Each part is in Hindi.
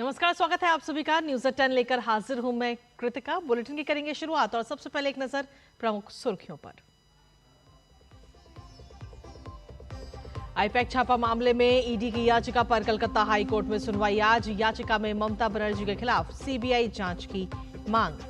नमस्कार, स्वागत है आप सभी का। न्यूज़ 10 लेकर हाजिर हूं मैं कृतिका। बुलेटिन की करेंगे शुरुआत और सबसे पहले एक नजर प्रमुख सुर्खियों पर। आईपैक छापा मामले में ईडी की याचिका पर कलकत्ता हाई कोर्ट में सुनवाई आज। याचिका में ममता बनर्जी के खिलाफ सीबीआई जांच की मांग।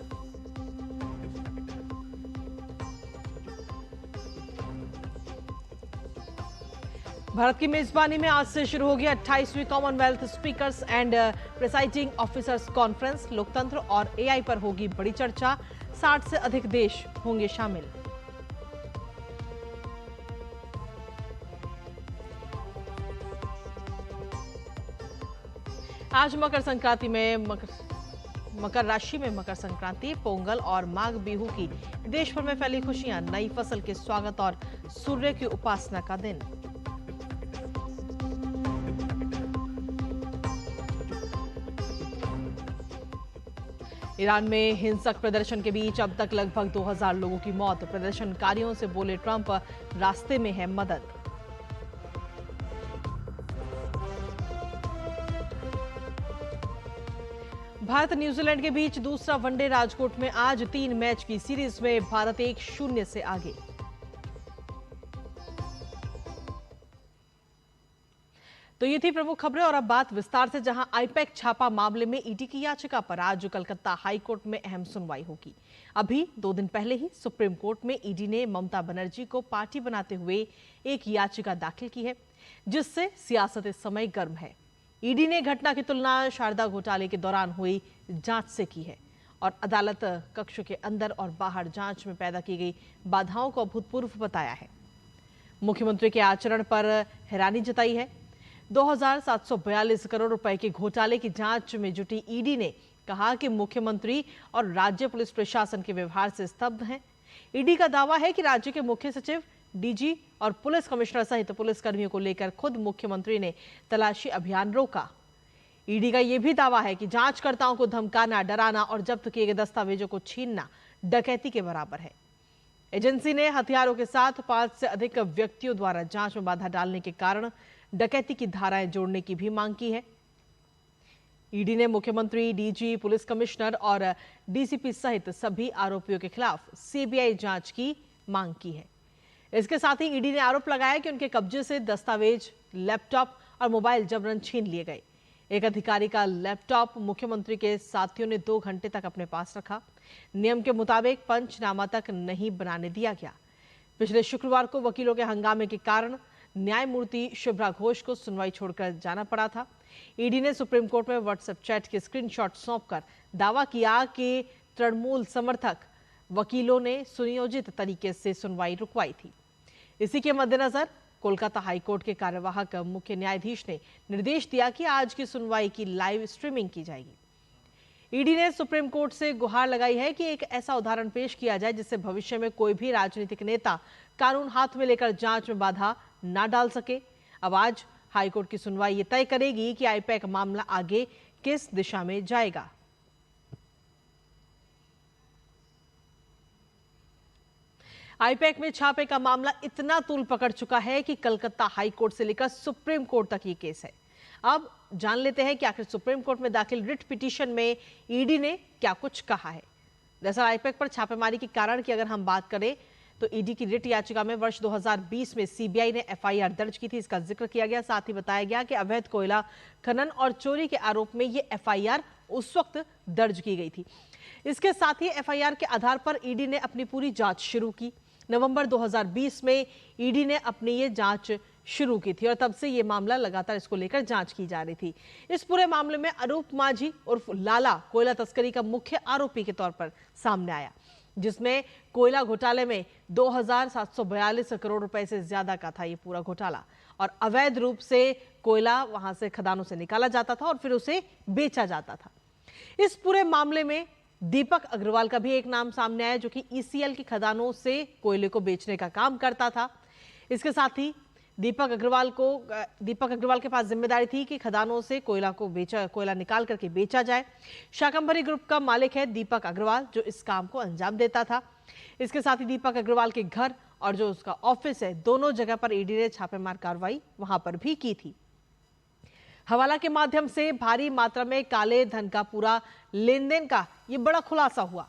भारत की मेजबानी में आज से शुरू होगी 28वीं commonwealth speakers and presiding officers conference. लोकतंत्र और एआई पर होगी बड़ी चर्चा। 60 से अधिक देश होंगे शामिल। आज मकर संक्रांति में मकर राशि में मकर संक्रांति, पोंगल और माघ बिहू की देश भर में फैली खुशियां। नई फसल के स्वागत और सूर्य की उपासना का दिन। ईरान में हिंसक प्रदर्शन के बीच अब तक लगभग 2000 लोगों की मौत। प्रदर्शनकारियों से बोले ट्रंप, रास्ते में है मदद। भारत न्यूजीलैंड के बीच दूसरा वनडे राजकोट में आज 3 मैच की सीरीज में भारत 1-0 से आगे। तो ये थी प्रमुख खबरें और अब बात विस्तार से, जहां आईपैक छापा मामले में ईडी की याचिका पर आज कलकत्ता हाई कोर्ट में अहम सुनवाई होगी। अभी 2 दिन पहले ही सुप्रीम कोर्ट में ईडी ने ममता बनर्जी को पार्टी बनाते हुए एक याचिका दाखिल की है, जिससे सियासत इस समय गर्म है। ईडी ने घटना की तुलना शारदा घोटाले के दौरान हुई जांच से की है और अदालत कक्ष के अंदर और बाहर जांच में पैदा की गई बाधाओं को अभूतपूर्व बताया है। मुख्यमंत्री के आचरण पर हैरानी जताई है। 2742 करोड़ रुपए के घोटाले की जांच में जुटी ईडी ने कहा कि मुख्यमंत्री और राज्य पुलिस प्रशासन के व्यवहार से स्तब्ध हैं। ईडी का दावा है कि राज्य के मुख्य सचिव, डीजी और पुलिस कमिश्नर सहित पुलिसकर्मियों को लेकर खुद मुख्यमंत्री ने तलाशी अभियान रोका। ईडी का यह भी दावा है कि जांचकर्ताओं को धमकाना, डराना और जब्त किए गए दस्तावेजों को छीनना डकैती के बराबर है। एजेंसी ने हथियारों के साथ 5 से अधिक व्यक्तियों द्वारा जांच में बाधा डालने के कारण डकैती की धाराएं जोड़ने की भी मांग की है। ईडी ने मुख्यमंत्री, डीजी, पुलिस कमिश्नर और डीसीपी सहित सभी आरोपियों के खिलाफ सीबीआई जांच की मांग की है। इसके साथ ही ईडी ने आरोप लगाया कि उनके कब्जे से दस्तावेज, लैपटॉप और मोबाइल जबरन छीन लिए गए। एक अधिकारी का लैपटॉप मुख्यमंत्री के साथियों ने 2 घंटे तक अपने पास रखा। नियम के मुताबिक पंचनामा तक नहीं बनाने दिया गया। पिछले शुक्रवार को वकीलों के हंगामे के कारण न्यायमूर्ति शुभ्रा घोष को सुनवाई छोड़कर जाना पड़ा था। ईडी ने सुप्रीम कोर्ट में व्हाट्सएप चैट के स्क्रीनशॉट सौंपकर दावा किया कि तृणमूल समर्थक वकीलों ने सुनियोजित तरीके से सुनवाई रुकवाई थी। इसी के मद्देनजर कोलकाता हाईकोर्ट के कार्यवाहक मुख्य न्यायाधीश ने निर्देश दिया कि आज की सुनवाई की लाइव स्ट्रीमिंग की जाएगी। ईडी ने सुप्रीम कोर्ट से गुहार लगाई है कि एक ऐसा उदाहरण पेश किया जाए जिससे भविष्य में कोई भी राजनीतिक नेता कानून हाथ में लेकर जांच में बाधा ना डाल सके। अब आज हाईकोर्ट की सुनवाई ये तय करेगी कि आईपैक मामला आगे किस दिशा में जाएगा। आईपैक में छापे का मामला इतना तूल पकड़ चुका है कि कलकत्ता हाईकोर्ट से लेकर सुप्रीम कोर्ट तक ये केस है। अब जान लेते हैं कि आखिर सुप्रीम कोर्ट में दाखिल रिट पिटीशन में ईडी ने क्या कुछ कहा है। दरअसल आईपैक पर छापेमारी के कारण की अगर हम बात करें तो ईडी की रिट याचिका में वर्ष 2020 में सीबीआई ने एफआईआर दर्ज की थी। इसका जिक्र किया गया। साथ ही बताया गया कि अवैध कोयला खनन और चोरी के आरोप में ये एफआईआर उस वक्त दर्ज की गई थी। इसके साथ ही एफआईआर के आधार पर ईडी ने अपनी पूरी जांच शुरू की। नवंबर 2020 में ईडी ने अपनी ये जांच शुरू की थी और तब से ये मामला लगातार इसको लेकर जांच की जा रही थी। इस पूरे मामले में अरूप माझी उर्फ लाला कोयला तस्करी का मुख्य आरोपी के तौर पर सामने आया, जिसमें कोयला घोटाले में 2742 करोड़ रुपए से ज्यादा का था ये पूरा घोटाला और अवैध रूप से कोयला वहां से खदानों से निकाला जाता था और फिर उसे बेचा जाता था। इस पूरे मामले में दीपक अग्रवाल का भी एक नाम सामने आया, जो कि ईसीएल की खदानों से कोयले को बेचने का काम करता था। इसके साथ ही दीपक अग्रवाल के पास जिम्मेदारी थी कि खदानों से कोयला निकाल करके बेचा जाए। शाकंभरी ग्रुप का मालिक है दीपक अग्रवाल, जो इस काम को अंजाम देता था। इसके साथ ही दीपक अग्रवाल के घर और जो उसका ऑफिस है, दोनों जगह पर ईडी ने छापेमार कार्रवाई वहां पर भी की थी। हवाला के माध्यम से भारी मात्रा में काले धन का पूरा लेन देन का ये बड़ा खुलासा हुआ।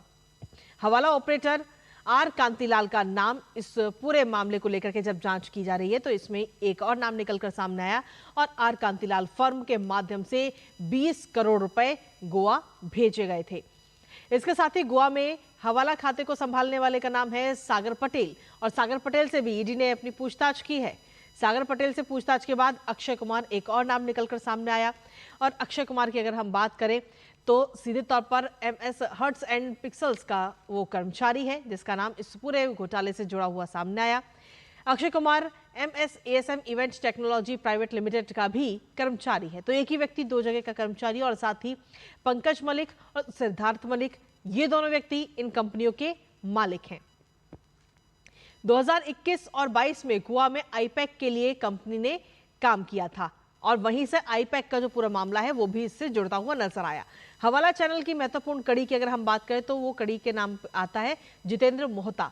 हवाला ऑपरेटर आर कांतिलाल का नाम इस पूरे मामले को लेकर के जब जांच की जा रही है तो इसमें एक और नाम निकलकर सामने आया और आर कांतिलाल फर्म के माध्यम से 20 करोड़ रुपए गोवा भेजे गए थे। इसके साथ ही गोवा में हवाला खाते को संभालने वाले का नाम है सागर पटेल और सागर पटेल से भी ईडी ने अपनी पूछताछ की है। सागर पटेल से पूछताछ के बाद अक्षय कुमार एक और नाम निकलकर सामने आया और अक्षय कुमार की अगर हम बात करें तो सीधे तौर पर MS हर्ट्स एंड पिक्सल्स का वो कर्मचारी है जिसका नाम इस पूरे घोटाले से जुड़ा हुआ सामने आया। Akshay Kumar MS ASM events technology private limited का भी कर्मचारी है। तो एक ही व्यक्ति दो जगह का कर्मचारी और साथ ही पंकज मलिक और सिद्धार्थ मलिक, ये दोनों व्यक्ति इन कंपनियों के मालिक हैं। 2021 और 22 में गोवा में आईपैक के लिए कंपनी ने काम किया था और वहीं से आईपैक का जो पूरा मामला है वो भी इससे जुड़ता हुआ नजर आया। हवाला चैनल की महत्वपूर्ण कड़ी की अगर हम बात करें तो वो कड़ी के नाम आता है जितेंद्र मोहता।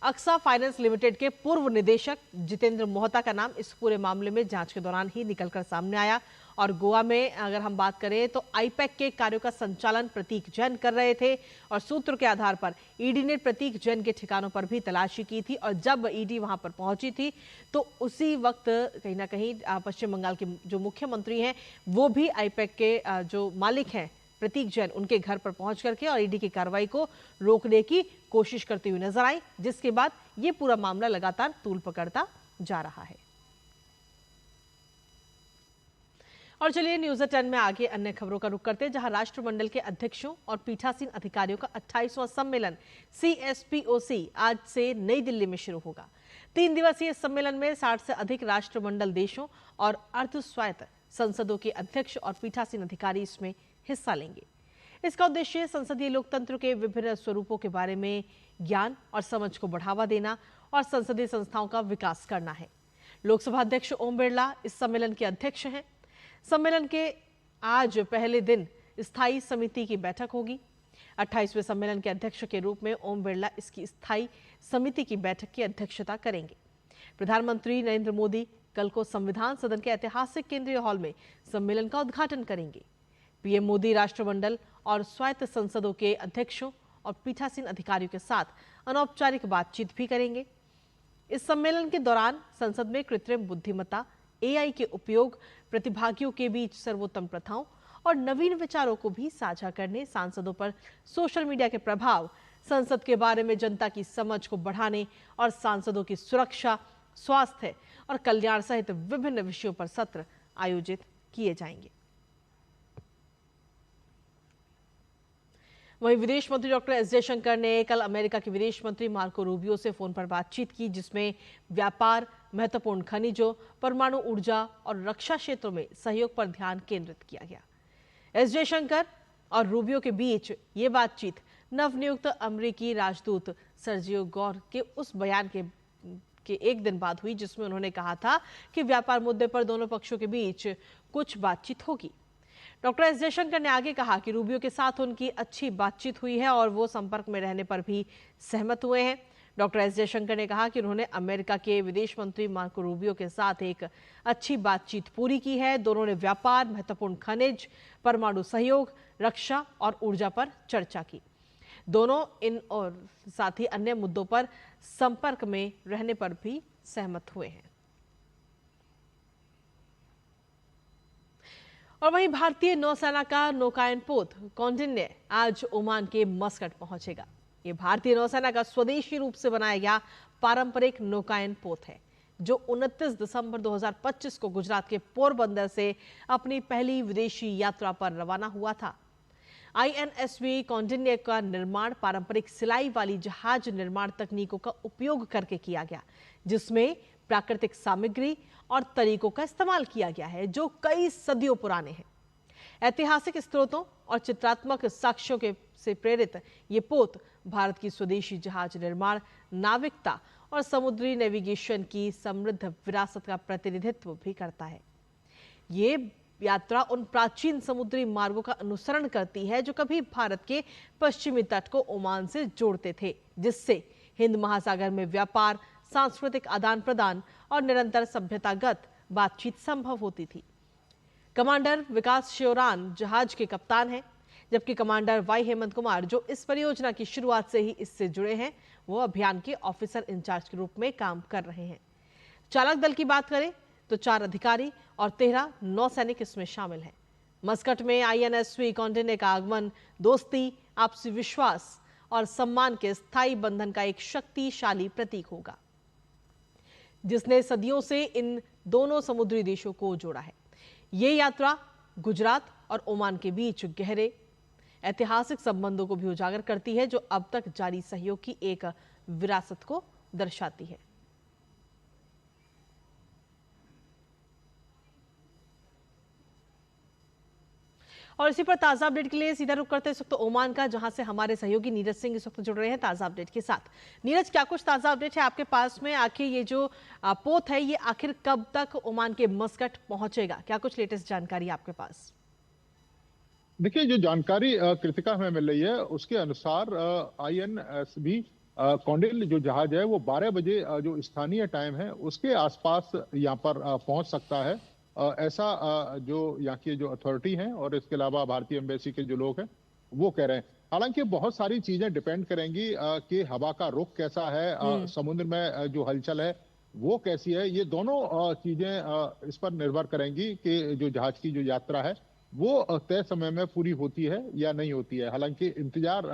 अक्सा फाइनेंस लिमिटेड के पूर्व निदेशक जितेंद्र मोहता का नाम इस पूरे मामले में जांच के दौरान ही निकलकर सामने आया और गोवा में अगर हम बात करें तो आईपैक के कार्यों का संचालन प्रतीक जैन कर रहे थे और सूत्र के आधार पर ईडी ने प्रतीक जैन के ठिकानों पर भी तलाशी की थी और जब ईडी वहां पर पहुंची थी तो उसी वक्त कहीं ना कहीं पश्चिम बंगाल के जो मुख्यमंत्री हैं वो भी आईपैक के जो मालिक हैं प्रतीक जैन उनके घर पर पहुंच करके और ईडी की कार्रवाई को रोकने की कोशिश करती हुई नजर आई, जिसके बाद ये पूरा मामला लगातार तूल पकड़ता जा रहा है। और चलिए न्यूज़ 10 में आगे अन्य खबरों का रुख करते हैं, जहां राष्ट्रमंडल के अध्यक्षों और पीठासीन अधिकारियों का 28वां सम्मेलन CSPOC आज से नई दिल्ली में शुरू होगा। 3 दिवसीय सम्मेलन में 60 से अधिक राष्ट्रमंडल देशों और अर्ध स्वायत्त संसदों के अध्यक्ष और पीठासीन अधिकारी इसमें हिस्सा लेंगे। इसका उद्देश्य संसदीय लोकतंत्र के विभिन्न स्वरूपों के बारे में ज्ञान और समझ को बढ़ावा देना और संसदीय संस्थाओं का विकास करना है। लोकसभा अध्यक्ष ओम बिरला इस सम्मेलन के अध्यक्ष हैं। सम्मेलन के आज पहले दिन स्थायी समिति की बैठक होगी। 28वें सम्मेलन के अध्यक्ष के रूप में ओम बिरला इसकी स्थायी समिति की बैठक की अध्यक्षता करेंगे। प्रधानमंत्री नरेंद्र मोदी कल को संविधान सदन के ऐतिहासिक केंद्रीय हॉल में सम्मेलन का उद्घाटन करेंगे। पीएम मोदी राष्ट्रमंडल और स्वायत्त संसदों के अध्यक्षों और पीठासीन अधिकारियों के साथ अनौपचारिक बातचीत भी करेंगे। इस सम्मेलन के दौरान संसद में कृत्रिम बुद्धिमत्ता AI के उपयोग, प्रतिभागियों के बीच सर्वोत्तम प्रथाओं और नवीन विचारों को भी साझा करने, सांसदों पर सोशल मीडिया के प्रभाव, संसद के बारे में जनता की समझ को बढ़ाने और सांसदों की सुरक्षा, स्वास्थ्य और कल्याण सहित विभिन्न विषयों पर सत्र आयोजित किए जाएंगे। वहीं विदेश मंत्री डॉक्टर एस जयशंकर ने कल अमेरिका के विदेश मंत्री मार्को रूबियो से फोन पर बातचीत की, जिसमें व्यापार, महत्वपूर्ण खनिजों, परमाणु ऊर्जा और रक्षा क्षेत्रों में सहयोग पर ध्यान केंद्रित किया गया। एस जयशंकर और रूबियो के बीच ये बातचीत नवनियुक्त अमेरिकी राजदूत सर्जियो गौर के उस बयान के एक दिन बाद हुई जिसमें उन्होंने कहा था कि व्यापार मुद्दे पर दोनों पक्षों के बीच कुछ बातचीत होगी। डॉक्टर एस जयशंकर ने आगे कहा कि रूबियो के साथ उनकी अच्छी बातचीत हुई है और वो संपर्क में रहने पर भी सहमत हुए हैं। डॉक्टर एस जयशंकर ने कहा कि उन्होंने अमेरिका के विदेश मंत्री मार्को रूबियो के साथ एक अच्छी बातचीत पूरी की है। दोनों ने व्यापार, महत्वपूर्ण खनिज, परमाणु सहयोग, रक्षा और ऊर्जा पर चर्चा की। दोनों इन और साथ ही अन्य मुद्दों पर संपर्क में रहने पर भी सहमत हुए हैं। और वहीं भारतीय नौसेना का नौकायन पोत कौंडिन्य आज ओमान के मस्कट पहुंचेगा। ये भारतीय नौसेना का स्वदेशी रूप से बनाया गया पारंपरिक नौकायन पोत है, जो 29 दिसंबर 2025 को गुजरात के पोरबंदर से अपनी पहली विदेशी यात्रा पर रवाना हुआ था। INSV कौंडिन्य का निर्माण पारंपरिक सिलाई वाली जहाज निर्माण तकनीकों का उपयोग करके किया गया, जिसमें प्राकृतिक सामग्री और तरीकों का इस्तेमाल किया गया है जो कई सदियों पुराने हैं। ऐतिहासिक स्रोतों और चित्रात्मक साक्ष्यों से प्रेरित ये पोत भारत की स्वदेशी जहाज निर्माण, नाविकता और समुद्री नेविगेशन की समृद्ध विरासत का प्रतिनिधित्व भी करता है। ये यात्रा उन प्राचीन समुद्री मार्गों का अनुसरण करती है जो कभी भारत के पश्चिमी तट को ओमान से जोड़ते थे, जिससे हिंद महासागर में व्यापार, सांस्कृतिक आदान प्रदान और निरंतर सभ्यतागत बातचीत संभव होती थी। कमांडर विकास श्योरान जहाज के कप्तान हैं, जबकि कमांडर वाई हेमंत कुमार, जो इस परियोजना की शुरुआत से ही इससे जुड़े हैं, वो अभियान के ऑफिसर इंचार्ज के रूप में काम कर रहे हैं। चालक दल की बात करें तो 4 अधिकारी और 13 नौसैनिक इसमें शामिल हैं। मस्कट में INS कौंडिन्य का आगमन दोस्ती, आपसी विश्वास और सम्मान के स्थायी बंधन का एक शक्तिशाली प्रतीक होगा, जिसने सदियों से इन दोनों समुद्री देशों को जोड़ा है। ये यात्रा गुजरात और ओमान के बीच गहरे ऐतिहासिक संबंधों को भी उजागर करती है, जो अब तक जारी सहयोग की एक विरासत को दर्शाती है। और इसी पर ताजा अपडेट के लिए सीधा रुख करते हैं इस वक्त ओमान का, जहां से हमारे सहयोगी नीरज सिंह इस वक्त जुड़ रहे हैं ताजा अपडेट के साथ। नीरज, क्या कुछ ताजा अपडेट है आपके पास में? आखिर ये जो पोत है, ये आखिर कब तक ओमान के मस्कट पहुंचेगा? क्या कुछ लेटेस्ट जानकारी आपके पास? देखिए, जो जानकारी कृतिका हमें मिल रही है उसके अनुसार INS कौंडिन्य जो जहाज है वो 12 बजे जो स्थानीय टाइम है उसके आसपास यहाँ पर पहुंच सकता है। ऐसा जो यहाँ की जो अथॉरिटी है और इसके अलावा भारतीय एम्बेसी के जो लोग हैं वो कह रहे हैं। हालांकि बहुत सारी चीजें डिपेंड करेंगी कि हवा का रुख कैसा है, समुद्र में जो हलचल है वो कैसी है। ये दोनों चीजें इस पर निर्भर करेंगी कि जो जहाज की जो यात्रा है वो तय समय में पूरी होती है या नहीं होती है। हालांकि इंतजार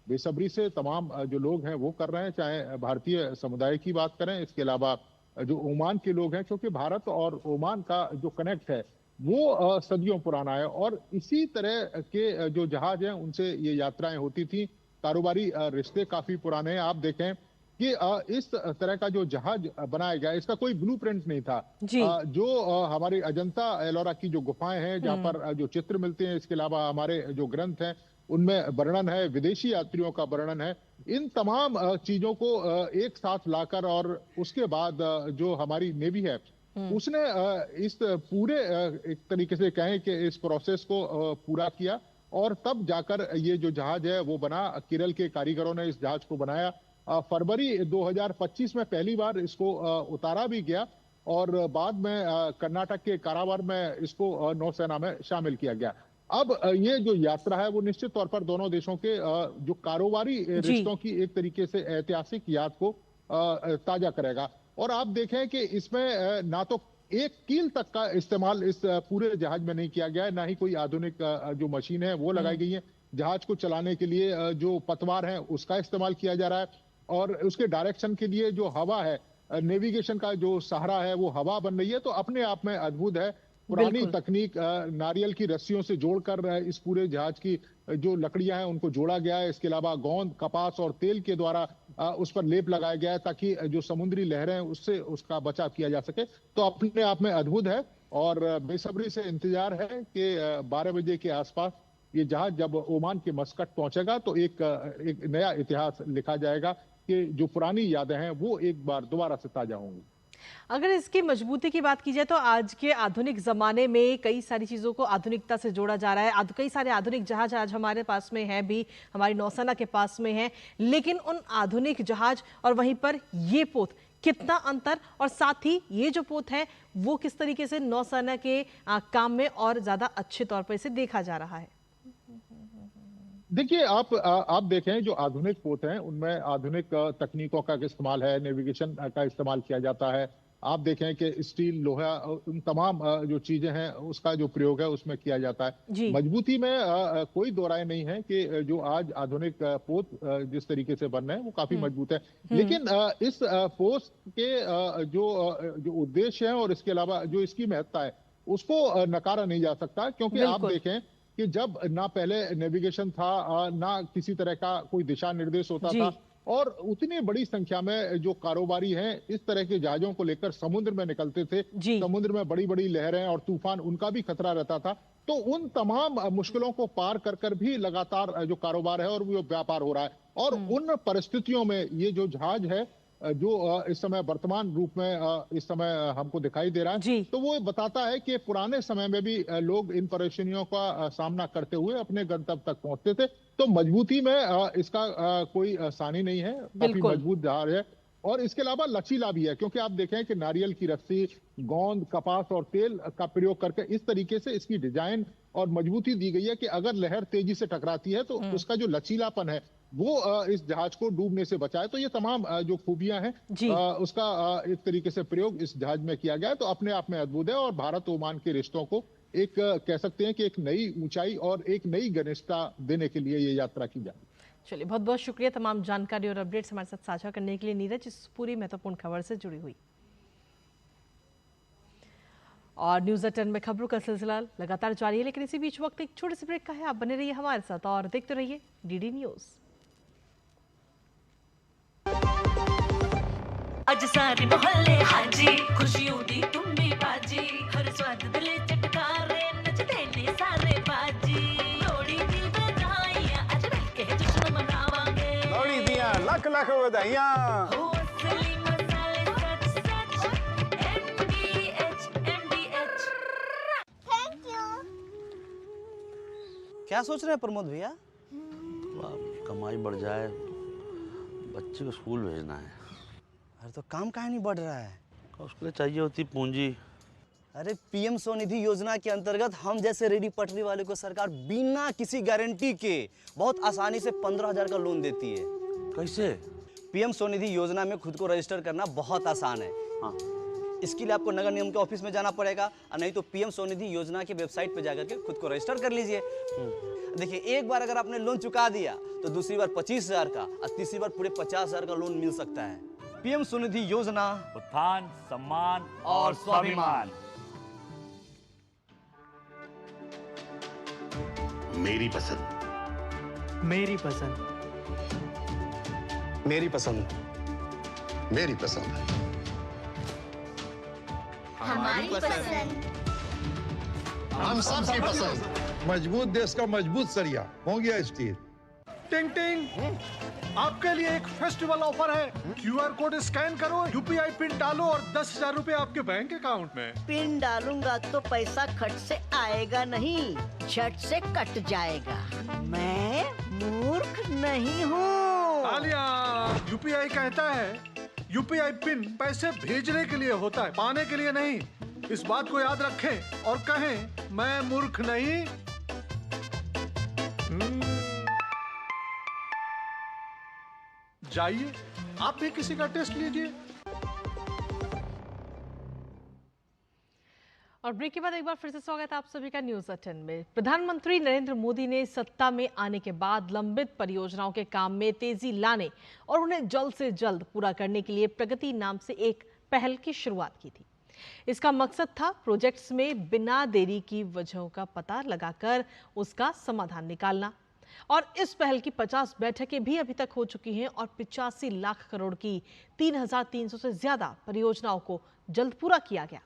बेसब्री से तमाम जो लोग हैं वो कर रहे हैं, चाहे भारतीय समुदाय की बात करें, इसके अलावा जो ओमान के लोग हैं, क्योंकि भारत और ओमान का जो कनेक्ट है वो सदियों पुराना है और इसी तरह के जो जहाज हैं उनसे ये यात्राएं होती थी। कारोबारी रिश्ते काफी पुराने हैं। आप देखें कि इस तरह का जो जहाज बनाया गया इसका कोई ब्लूप्रिंट नहीं था। जो हमारी अजंता एलोरा की जो गुफाएं हैं जहां पर जो चित्र मिलते हैं, इसके अलावा हमारे जो ग्रंथ हैं उनमें वर्णन है, विदेशी यात्रियों का वर्णन है। इन तमाम चीजों को एक साथ लाकर और उसके बाद जो हमारी नेवी है उसने इस पूरे एक तरीके से कहें कि इस प्रोसेस को पूरा किया और तब जाकर ये जो जहाज है वो बना। केरल के कारीगरों ने इस जहाज को बनाया। फरवरी 2025 में पहली बार इसको उतारा भी गया और बाद में कर्नाटक के कारावार में इसको नौसेना में शामिल किया गया। अब ये जो यात्रा है वो निश्चित तौर पर दोनों देशों के जो कारोबारी रिश्तों की एक तरीके से ऐतिहासिक याद को ताजा करेगा। और आप देखें कि इसमें ना तो एक कील तक का इस्तेमाल इस पूरे जहाज में नहीं किया गया है, ना ही कोई आधुनिक जो मशीन है वो लगाई गई है। जहाज को चलाने के लिए जो पतवार है उसका इस्तेमाल किया जा रहा है और उसके डायरेक्शन के लिए जो हवा है, नेविगेशन का जो सहारा है वो हवा बन रही है। तो अपने आप में अद्भुत है। पुरानी तकनीक नारियल की रस्सियों से जोड़कर इस पूरे जहाज की जो लकड़ियां हैं उनको जोड़ा गया है। इसके अलावा गोंद, कपास और तेल के द्वारा उस पर लेप लगाया गया है ताकि जो समुद्री लहरें हैं उससे उसका बचाव किया जा सके। तो अपने आप में अद्भुत है और बेसब्री से इंतजार है कि 12 बजे के आसपास ये जहाज जब ओमान के मस्कट पहुंचेगा तो एक नया इतिहास लिखा जाएगा कि जो पुरानी यादें हैं वो एक बार दोबारा से ताजा होंगी। अगर इसकी मजबूती की बात की जाए तो आज के आधुनिक जमाने में कई सारी चीजों को आधुनिकता से जोड़ा जा रहा है। कई सारे आधुनिक जहाज आज हमारे पास में है, भी हमारी नौसेना के पास में है, लेकिन उन आधुनिक जहाज और वहीं पर ये पोत, कितना अंतर, और साथ ही ये जो पोत है वो किस तरीके से नौसेना के काम में और ज्यादा अच्छे तौर पर इसे देखा जा रहा है? देखिए, आप देखें जो आधुनिक पोत हैं उनमें आधुनिक तकनीकों का इस्तेमाल है, नेविगेशन का इस्तेमाल किया जाता है। आप देखें कि स्टील, लोहा, उन तमाम जो चीजें हैं उसका जो प्रयोग है उसमें किया जाता है। मजबूती में कोई दो राय नहीं है कि जो आज आधुनिक पोत जिस तरीके से बन रहे हैं वो काफी मजबूत है। लेकिन इस पोत के जो उद्देश्य है और इसके अलावा जो इसकी महत्ता है उसको नकारा नहीं जा सकता, क्योंकि आप देखें कि जब ना पहले नेविगेशन था, ना किसी तरह का कोई दिशा निर्देश होता था और उतनी बड़ी संख्या में जो कारोबारी हैं इस तरह के जहाजों को लेकर समुद्र में निकलते थे। समुद्र में बड़ी बड़ी लहरें और तूफान, उनका भी खतरा रहता था। तो उन तमाम मुश्किलों को पार कर कर भी लगातार जो कारोबार है और वो व्यापार हो रहा है। और उन परिस्थितियों में ये जो जहाज है जो इस समय वर्तमान रूप में इस समय हमको दिखाई दे रहा है, तो वो बताता है कि पुराने समय में भी लोग इन परेशानियों का सामना करते हुए अपने गंतव्य तक पहुंचते थे। तो मजबूती में इसका कोई सानी नहीं है, काफी मजबूत जहाज है और इसके अलावा लचीला भी है, क्योंकि आप देखें कि नारियल की रस्सी, गोंद, कपास और तेल का प्रयोग करके इस तरीके से इसकी डिजाइन और मजबूती दी गई है कि अगर लहर तेजी से टकराती है तो उसका जो लचीलापन है वो इस जहाज को डूबने से बचाए। तो ये तमाम जो खूबियां हैं उसका एक तरीके से प्रयोग इस जहाज में किया गया है। तो अपने आप में अद्भुत है और भारत ओमान के रिश्तों को एक कह सकते हैं कि एक नई ऊंचाई और एक नई घनिष्ठता देने के लिए ये यात्रा की जाए। चलिए, बहुत बहुत शुक्रिया तमाम जानकारी और अपडेट्स हमारे साथ साझा करने के लिए नीरज, इस पूरी महत्वपूर्ण खबर से जुड़ी हुई। और न्यूज़ 10 में खबरों का सिलसिला लगातार जारी है, लेकिन इसी बीच वक्त एक छोटे से ब्रेक का है। आप बने रहिए हमारे साथ और देखते रहिए डीडी न्यूज़। अज सारे मोहल्ले हाजी, खुशियों दी तुम्बी बाजी, हर स्वाद दिले चटकारे, नचते ने सारे बाजी। लोड़ी दी बधाइयां, अज मिलके जश्न मनावांगे। लोड़ी दियां लख लख बधाइयां। हो असली मसाले सच सच, MDH। Thank you. क्या सोच रहे हैं प्रमोद भैया? कमाई बढ़ जाए, बच्चे को स्कूल भेजना है। अरे तो काम काहे नहीं बढ़ रहा है? उसके लिए चाहिए होती पूंजी। अरे पीएम स्वनिधि योजना के अंतर्गत हम जैसे रेडी पटरी वाले को सरकार बिना किसी गारंटी के बहुत आसानी से 15,000 का लोन देती है। कैसे? पीएम स्वनिधि योजना में खुद को रजिस्टर करना बहुत आसान है। हाँ। इसके लिए आपको नगर निगम के ऑफिस में जाना पड़ेगा, और नहीं तो पीएम स्वनिधि योजना के वेबसाइट पे जाकर के खुद को रजिस्टर कर लीजिए। देखिए, एक बार अगर आपने लोन चुका दिया तो दूसरी बार 25,000 का और तीसरी बार पूरे 50,000 का लोन मिल सकता है। पीएम स्वनिधि योजना, उत्थान, सम्मान और स्वाभिमान। मेरी पसंद। मेरी पसंद। मेरी पसंद। मेरी पसंद। हमारी पसंद। हम सबकी पसंद। मजबूत देश का मजबूत सरिया हो गया स्टील। टिंग टिंग, आपके लिए एक फेस्टिवल ऑफर है। क्यूआर कोड स्कैन करो, यूपीआई पिन डालो और 10,000 रुपए आपके बैंक अकाउंट में। पिन डालूंगा तो पैसा खट से आएगा नहीं, झट से कट जाएगा। मैं मूर्ख नहीं हूँ। आलिया, यूपीआई कहता है यूपीआई पिन पैसे भेजने के लिए होता है, पाने के लिए नहीं। इस बात को याद रखें और कहें, मैं मूर्ख नहीं। जाइए, आप भी किसी का टेस्ट लीजिए। और ब्रेक के बाद एक बार फिर से स्वागत है आप सभी का न्यूज़ 10 में। प्रधानमंत्री नरेंद्र मोदी ने सत्ता में आने के बाद लंबित परियोजनाओं के काम में तेजी लाने और उन्हें जल्द से जल्द पूरा करने के लिए प्रगति नाम से एक पहल की शुरुआत की थी। इसका मकसद था प्रोजेक्ट्स में बिना देरी की वजहों का पता लगाकर उसका समाधान निकालना। और इस पहल की 50 बैठकें भी अभी तक हो चुकी हैं और 85 लाख करोड़ की 3,300 से ज्यादा परियोजनाओं को जल्द पूरा किया गया।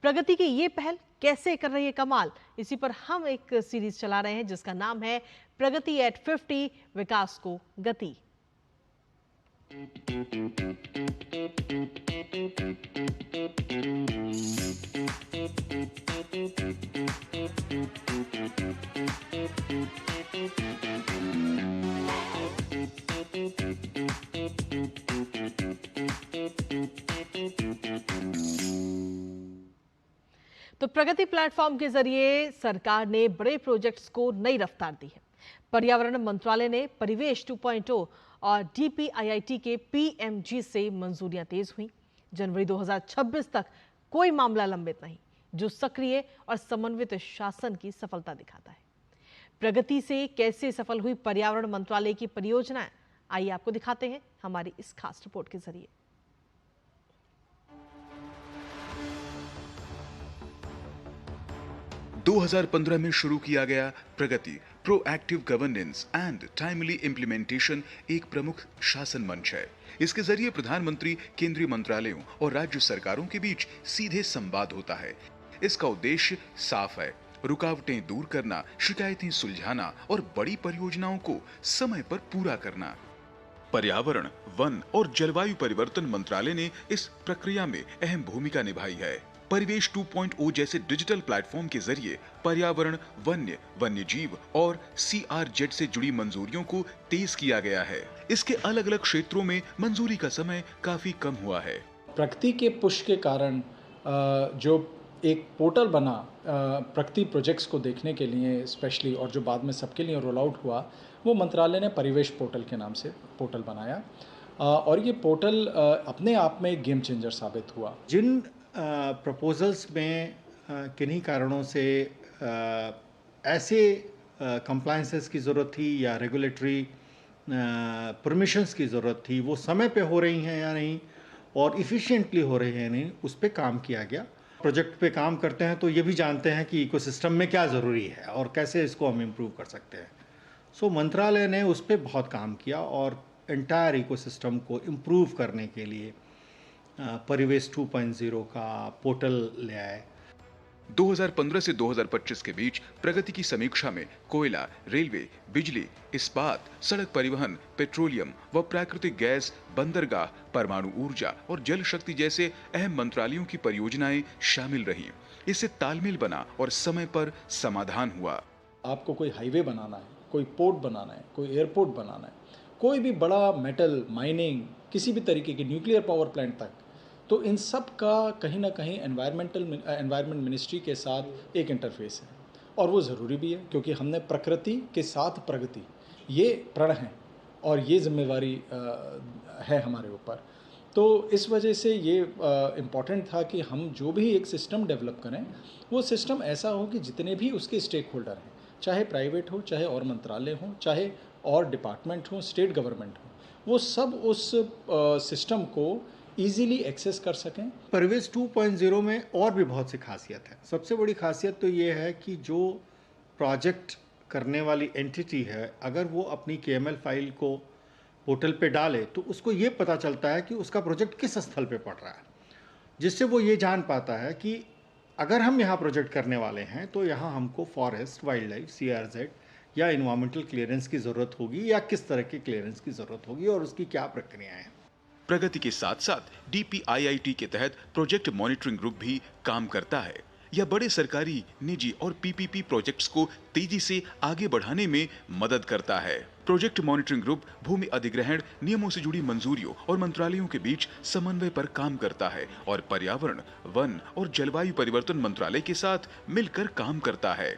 प्रगति की ये पहल कैसे कर रही है कमाल, इसी पर हम एक सीरीज चला रहे हैं जिसका नाम है प्रगति एट 50, विकास को गति। तो प्रगति प्लेटफॉर्म के जरिए सरकार ने बड़े प्रोजेक्ट्स को नई रफ्तार दी है। पर्यावरण मंत्रालय ने परिवेश 2.0 और DPIIT के PMG से मंजूरियां तेज हुई। जनवरी 2026 तक कोई मामला लंबित नहीं, जो सक्रिय और समन्वित शासन की सफलता दिखाता है। प्रगति से कैसे सफल हुई पर्यावरण मंत्रालय की परियोजनाएं, आइए आपको दिखाते हैं हमारी इस खास रिपोर्ट के जरिए। – 2015 में शुरू किया गया Pragati proactive governance and timely implementation एक प्रमुख शासन मंच है। इसके जरिए प्रधानमंत्री, केंद्रीय मंत्रालयों और राज्य सरकारों के बीच सीधे संवाद होता है। इसका उद्देश्य साफ है, रुकावटें दूर करना, शिकायतें सुलझाना और बड़ी परियोजनाओं को समय पर पूरा करना। पर्यावरण, वन और जलवायु परिवर्तन मंत्रालय ने इस प्रक्रिया में अहम भूमिका निभाई है। परिवेश 2.0 जैसे डिजिटल प्लेटफॉर्म के जरिए पर्यावरण, वन्य जीव और CRZ से जुड़ी मंजूरियों को तेज किया गया है। इसके अलग अलग क्षेत्रों में मंजूरी का समय काफी कम हुआ है। प्रगति के पुश के कारण जो एक पोर्टल बना प्रगति प्रोजेक्ट्स को देखने के लिए स्पेशली, और जो बाद में सबके लिए रोल आउट हुआ, वो मंत्रालय ने परिवेश पोर्टल के नाम से पोर्टल बनाया। और ये पोर्टल अपने आप में एक गेम चेंजर साबित हुआ। जिन प्रपोजल्स में किन्हीं कारणों से ऐसे कंप्लायंसेस की ज़रूरत थी या रेगुलेटरी परमिशंस की ज़रूरत थी, वो समय पे हो रही हैं या नहीं और इफ़िशिएंटली हो रही हैं नहीं, उस पे काम किया गया। प्रोजेक्ट पे काम करते हैं तो ये भी जानते हैं कि इकोसिस्टम में क्या ज़रूरी है और कैसे इसको हम इम्प्रूव कर सकते हैं। सो मंत्रालय ने उस पर बहुत काम किया और एंटायर इकोसिस्टम को इम्प्रूव करने के लिए परिवेश 2.0 का पोर्टल ले आए। 2015 से 2025 के बीच प्रगति की समीक्षा में कोयला, रेलवे, बिजली, इस्पात, सड़क परिवहन, पेट्रोलियम व प्राकृतिक गैस, बंदरगाह, परमाणु ऊर्जा और जल शक्ति जैसे अहम मंत्रालयों की परियोजनाएं शामिल रहीं। इससे तालमेल बना और समय पर समाधान हुआ। आपको कोई हाईवे बनाना है, कोई पोर्ट बनाना है, कोई एयरपोर्ट बनाना है, कोई भी बड़ा मेटल माइनिंग, किसी भी तरीके की न्यूक्लियर पावर प्लांट तक, तो इन सब का कहीं ना कहीं एनवायरनमेंट मिनिस्ट्री के साथ एक इंटरफेस है। और वो ज़रूरी भी है क्योंकि हमने प्रकृति के साथ प्रगति, ये प्रण है और ये जिम्मेवारी है हमारे ऊपर। तो इस वजह से ये इम्पॉर्टेंट था कि हम जो भी एक सिस्टम डेवलप करें, वो सिस्टम ऐसा हो कि जितने भी उसके स्टेक होल्डर हैं, चाहे प्राइवेट हो, चाहे और मंत्रालय हो, चाहे और डिपार्टमेंट हो, स्टेट गवर्नमेंट हो, वो सब उस सिस्टम को इजीली एक्सेस कर सकें। परिवेश 2.0 में और भी बहुत सी खासियत है। सबसे बड़ी खासियत तो ये है कि जो प्रोजेक्ट करने वाली एंटिटी है, अगर वो अपनी KML फाइल को पोर्टल पे डाले तो उसको ये पता चलता है कि उसका प्रोजेक्ट किस स्थल पे पड़ रहा है, जिससे वो ये जान पाता है कि अगर हम यहाँ प्रोजेक्ट करने वाले हैं तो यहाँ हमको फॉरेस्ट, वाइल्ड लाइफ, CRZ या इन्वायरमेंटल क्लियरेंस की ज़रूरत होगी या किस तरह की क्लियरेंस की ज़रूरत होगी और उसकी क्या प्रक्रियाएं हैं। प्रगति के साथ साथ DPIIT के तहत प्रोजेक्ट मॉनिटरिंग ग्रुप भी काम करता है। यह बड़े सरकारी, निजी और PPP प्रोजेक्ट्स को तेजी से आगे बढ़ाने में मदद करता है। प्रोजेक्ट मॉनिटरिंग ग्रुप भूमि अधिग्रहण, नियमों से जुड़ी मंजूरियों और मंत्रालयों के बीच समन्वय पर काम करता है और पर्यावरण, वन और जलवायु परिवर्तन मंत्रालय के साथ मिलकर काम करता है।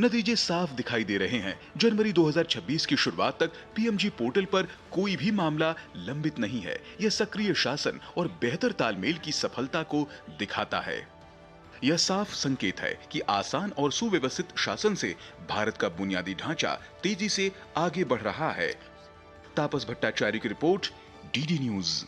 नतीजे साफ दिखाई दे रहे हैं। जनवरी 2026 की शुरुआत तक PMG पोर्टल पर कोई भी मामला लंबित नहीं है। यह सक्रिय शासन और बेहतर तालमेल की सफलता को दिखाता है। यह साफ संकेत है कि आसान और सुव्यवस्थित शासन से भारत का बुनियादी ढांचा तेजी से आगे बढ़ रहा है। तापस भट्टाचार्य की रिपोर्ट, DD न्यूज।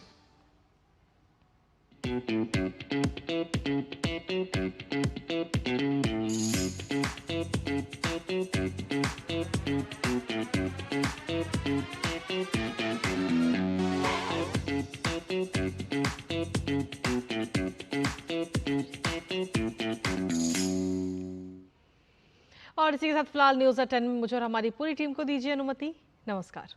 और इसी के साथ फिलहाल न्यूज़ 10 में मुझे और हमारी पूरी टीम को दीजिए अनुमति। नमस्कार।